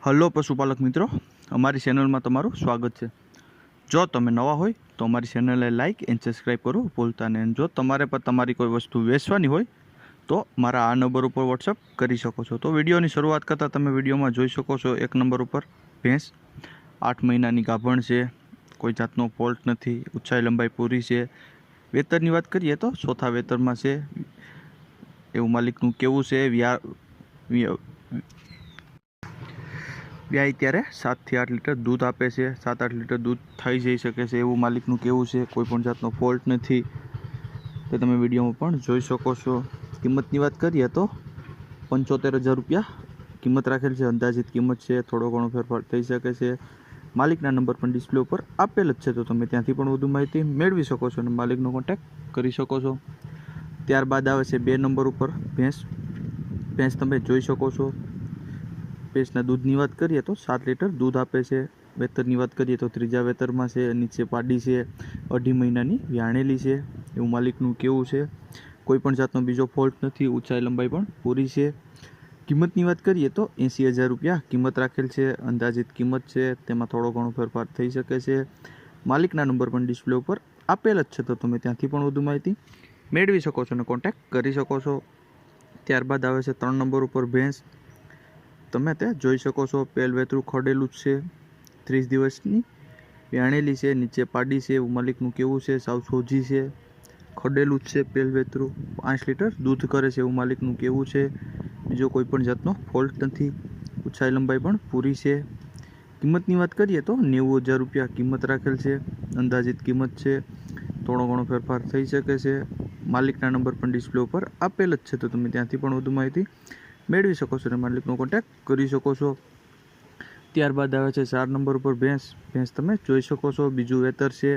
Hello પશુપાલક મિત્રો, અમારી ચેનલમાં તમારું સ્વાગત છે। જો તમે નવા હોય તો અમારી ચેનલને લાઇક એન્ડ સબસ્ક્રાઈબ કરો ભૂલતા નહીં। જો તમારે પણ તમારી કોઈ વસ્તુ વેચવાની હોય તો મારા આ નંબર ઉપર વોટ્સઅપ કરી શકો છો। તો વિડીયોની શરૂઆત કરતાં તમે વિડીયોમાં જોઈ શકો છો, એક નંબર ઉપર ભેંસ 8 મહિનાની ગાભણ છે, કોઈ જાતનો ફોલ્ટ નથી, ઊંચાઈ લંબાઈ પૂરી છે। વેતરની વાત કરીએ તો ચોથા વેતરમાં છે એવું માલિકનું કેવું છે। વ્યાય ત્યારે 7 થી 8 લીટર દૂધ આપે છે, 7-8 લીટર દૂધ થઈ જઈ શકે છે એવું માલિકનું કેવું છે। કોઈ પણ જાતનો ફોલ્ટ નથી, તો તમે વિડીયોમાં પણ જોઈ શકો છો। કિંમતની વાત કરીએ તો 75,000 રૂપિયા કિંમત રાખેલ છે, અંદાજિત કિંમત છે, થોડો ઘણો ફેરફાર થઈ શકે છે। માલિકના નંબર પણ ડિસ્પ્લે ઉપર આપેલ જ છે, તો તમે ત્યાંથી પણ વધુ માહિતી મેળવી શકો છો અને માલિકનો કોન્ટેક્ટ કરી શકો છો। ત્યારબાદ આવે છે 2 નંબર ઉપર ભેંસ તમે જોઈ શકો છો। ભેંસના દૂધની વાત કરીએ તો 7 લીટર દૂધ આપે છે। વેતરની વાત કરીએ તો ત્રીજા વેતરમાં છે, નીચે પાડી છે, 2.5 મહિનાની વ્યાણેલી છે એવું માલિકનું કેવું છે। કોઈ પણ જાતનો બીજો ફોલ્ટ નથી, ઊંચાઈ લંબાઈ પણ પૂરી છે। કિંમતની વાત કરીએ તો 80,000 રૂપિયા કિંમત રાખેલ છે, અંદાજિત કિંમત છે, તેમાં થોડો ઘણો ફેરફાર થઈ શકે છે। માલિકના નંબર પણ ડિસ્પ્લે ઉપર આપેલ જ છે, તો તમે ત્યાંથી પણ વધુ માહિતી મેળવી શકો છો અને કોન્ટેક્ટ કરી શકો છો। ત્યારબાદ આવે છે 3 નંબર ઉપર ભેંસ, તમે તે જોઈ શકો છો, પહેલ વેતરું ખડેલું જ છે, 30 દિવસની વ્યાણેલી છે, નીચે પાડી છે એવું માલિકનું કેવું છે। સાવ સોજી છે, ખડેલું જ છે, પહેલ વેતરું 5 લીટર દૂધ કરે છે એવું માલિકનું કેવું છે। બીજો કોઈ પણ જાતનો ફોલ્ટ નથી, ઊંચાઈ લંબાઈ પણ પૂરી છે। કિંમતની વાત કરીએ તો 90,000 રૂપિયા કિંમત રાખેલ છે, અંદાજિત કિંમત છે, થોડો ઘણો ફેરફાર થઈ શકે છે। માલિકના નંબર પણ ડિસ્પ્લે ઉપર આપેલ જ છે, તો તમે ત્યાંથી પણ વધુ માહિતી મેળવી શકો છો અને માલિકનો કોન્ટેક્ટ કરી શકો છો। ત્યારબાદ આવે છે 4 નંબર ઉપર ભેંસ તમે જોઈ શકો છો, બીજું વેતર છે,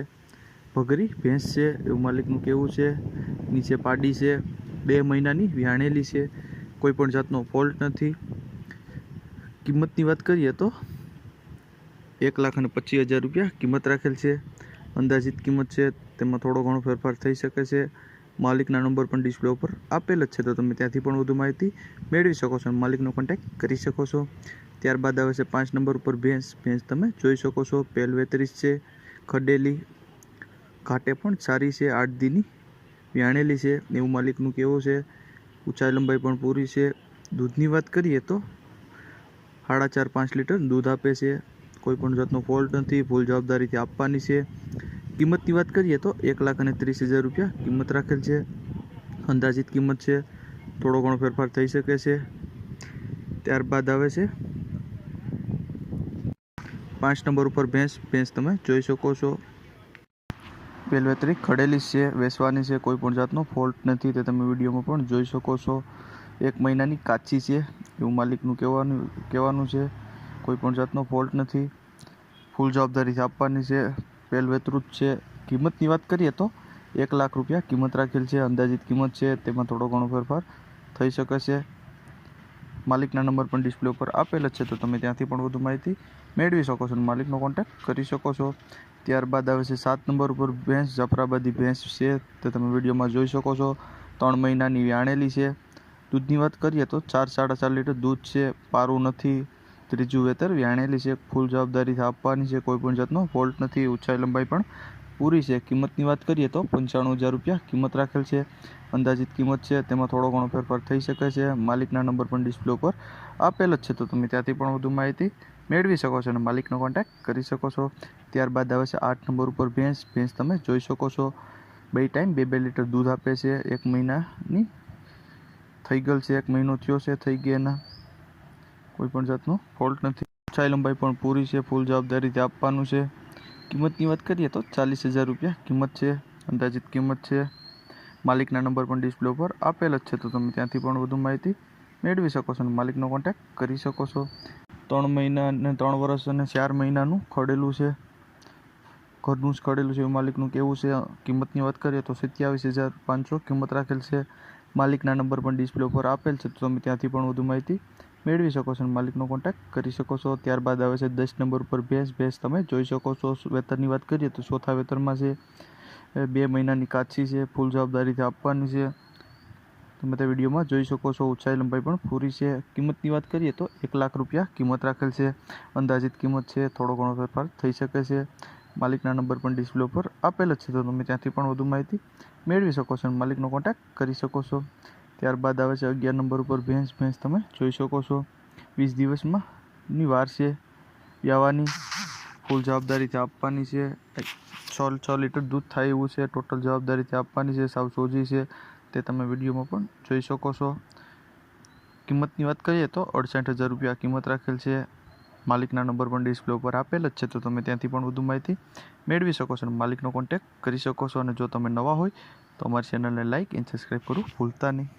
ભગરી ભેંસ છે એવું માલિકનું કેવું છે। નીચે પાડી છે, 2 મહિનાની વ્યાણેલી છે, કોઈ પણ જાતનો ફોલ્ટ નથી। કિંમતની વાત કરીએ તો 1,25,000 રૂપિયા કિંમત રાખેલ છે, અંદાજિત કિંમત છે, તેમાં થોડો ઘણો ફેરફાર થઈ શકે છે। માલિકના નંબર પણ ડિસ્પ્લે ઉપર આપેલ જ છે, તો તમે ત્યાંથી પણ વધુ માહિતી મેળવી શકો છો અને માલિકનો કોન્ટેક્ટ કરી શકો છો। ત્યારબાદ આવે છે 5 નંબર ઉપર ભેંસ તમે જોઈ શકો છો, પહેલ વેતરીસ છે, ખડેલી, ઘાટે પણ સારી છે, 8 દીની વ્યાણેલી છે એવું માલિકનું કેવું છે। ઊંચાઈ લંબાઈ પણ પૂરી છે। દૂધની વાત કરીએ તો 4.5-5 લીટર દૂધ આપે છે, કોઈ પણ જાતનો ફોલ્ટ નથી, ફૂલ જવાબદારીથી આપવાની છે। કિંમતની વાત કરીએ તો 1,30,000 રૂપિયા કિંમત રાખેલ છે, અંદાજિત કિંમત છે, થોડો ઘણો ફેરફાર થઈ શકે છે। ત્યારબાદ આવે છે 5 નંબર ઉપર ભેંસ તમે જોઈ શકો છો, પહેલવેતરી ખડેલી છે, વેચવાની છે, કોઈ પણ જાતનો ફોલ્ટ નથી, તે તમે વિડીયોમાં પણ જોઈ શકો છો। 1 મહિનાની કાચી છે એવું માલિકનું કહેવાનું છે, કોઈ પણ જાતનો ફોલ્ટ નથી, ફૂલ જવાબદારીથી આપવાની છે, પહેલ વેતરું જ છે। કિંમતની વાત કરીએ તો 1 લાખ રૂપિયા કિંમત રાખેલ છે, અંદાજિત કિંમત છે, તેમાં થોડો ઘણો ફેરફાર થઈ શકે છે। માલિકના નંબર પણ ડિસ્પ્લે ઉપર આપેલ જ છે, તો તમે ત્યાંથી પણ વધુ માહિતી મેળવી શકો છો અને માલિકનો કોન્ટેક્ટ કરી શકો છો। ત્યારબાદ આવે છે 7 નંબર ઉપર ભેંસ, જાફરાબાદી ભેંસ છે, તે તમે વિડીયોમાં જોઈ શકો છો, 3 મહિનાની વ્યાણેલી છે। દૂધની વાત કરીએ તો 4-4.5 લીટર દૂધ છે, પારું નથી, ત્રીજું વેતર વ્યાણેલી છે, ફૂલ જવાબદારીથી આપવાની છે, કોઈ પણ જાતનો ફોલ્ટ નથી, ઊંચાઈ લંબાઈ પણ પૂરી છે। કિંમતની વાત કરીએ તો 95,000 રૂપિયા કિંમત રાખેલ છે, અંદાજિત કિંમત છે, તેમાં થોડો ઘણો ફેરફાર થઈ શકે છે। માલિકના નંબર પણ ડિસ્પ્લે ઉપર આપેલ જ છે, તો તમે ત્યાંથી પણ વધુ માહિતી મેળવી શકો છો અને માલિકનો કોન્ટેક્ટ કરી શકો છો। ત્યારબાદ આવે છે 8 નંબર ઉપર ભેંસ તમે જોઈ શકો છો, 2 ટાઈમ 2-2 લીટર દૂધ આપે છે, 1 મહિનાની થઈ ગયેલ છે, 1 મહિનો થયો છે થઈ ગયા એના, કોઈ પણ જાતનો ફોલ્ટ નથી, ઊંચાઈ લંબાઈ પણ પૂરી છે, ફૂલ જવાબદારીથી આપવાનું છે। કિંમતની વાત કરીએ તો 40,000 રૂપિયા કિંમત છે, અંદાજિત કિંમત છે। માલિકના નંબર પણ ડિસ્પ્લે ઉપર આપેલ જ છે, તો તમે ત્યાંથી પણ વધુ માહિતી મેળવી શકો છો અને માલિકનો કોન્ટેક્ટ કરી શકો છો। 3 મહિના અને 3 વર્ષ અને 4 મહિનાનું ખડેલું છે, ઘરનું જ ખડેલું છે એવું માલિકનું કેવું છે। કિંમતની વાત કરીએ તો 27,500 કિંમત રાખેલ છે। માલિકના નંબર પણ ડિસ્પ્લે ઉપર આપેલ છે, તો તમે ત્યાંથી પણ વધુ માહિતી મેળવી શકો છો અને માલિકનો કોન્ટેક્ટ કરી શકો છો। ત્યારબાદ આવે છે 10 નંબર ઉપર ભેંસ તમે જોઈ શકો છો, વેતરની વાત કરીએ તો ચોથા વેતરમાં છે, 2 મહિનાની કાચી છે, ફૂલ જવાબદારીથી આપવાની છે, તમે તે વિડીયોમાં જોઈ શકો છો ઊંચાઈ લંબાઈ પણ પૂરી છે। કિંમતની વાત કરીએ તો 1 લાખ રૂપિયા કિંમત રાખેલ છે। અંદાજિત કિંમત છે, થોડો ઘણો ફેરફાર થઈ શકે છે। માલિકના નંબર પણ ડિસ્પ્લે ઉપર આપેલ જ છે, તો તમે ત્યાંથી પણ વધુ માહિતી મેળવી શકો છો અને માલિકનો કોન્ટેક્ટ કરી શકો છો। ત્યારબાદ આવે છે 11 નંબર ઉપર ભેંસ તમે જોઈ શકો છો 20 દિવસમાં ની વાર છે વ્યાવાની, ફૂલ જવાબદારીથી આપવાની છે। 6 લીટર દૂધ થાય એવું છે, ટોટલ જવાબદારીથી આપવાની છે, સાવ સોજી છે, તે તમે વિડીયોમાં પણ જોઈ શકો છો। કિંમતની વાત કરીએ તો 68,000 રૂપિયા કિંમત રાખેલ છે। માલિકના નંબર પણ ડિસ્પ્લે ઉપર આપેલ જ છે, તો તમે ત્યાંથી પણ વધુ માહિતી મેળવી શકો છો અને માલિકનો કોન્ટેક્ટ કરી શકો છો। અને જો તમે નવા હોય તો અમારી ચેનલને લાઇક અને સબસ્ક્રાઈબ કરવું ભૂલતા નહીં।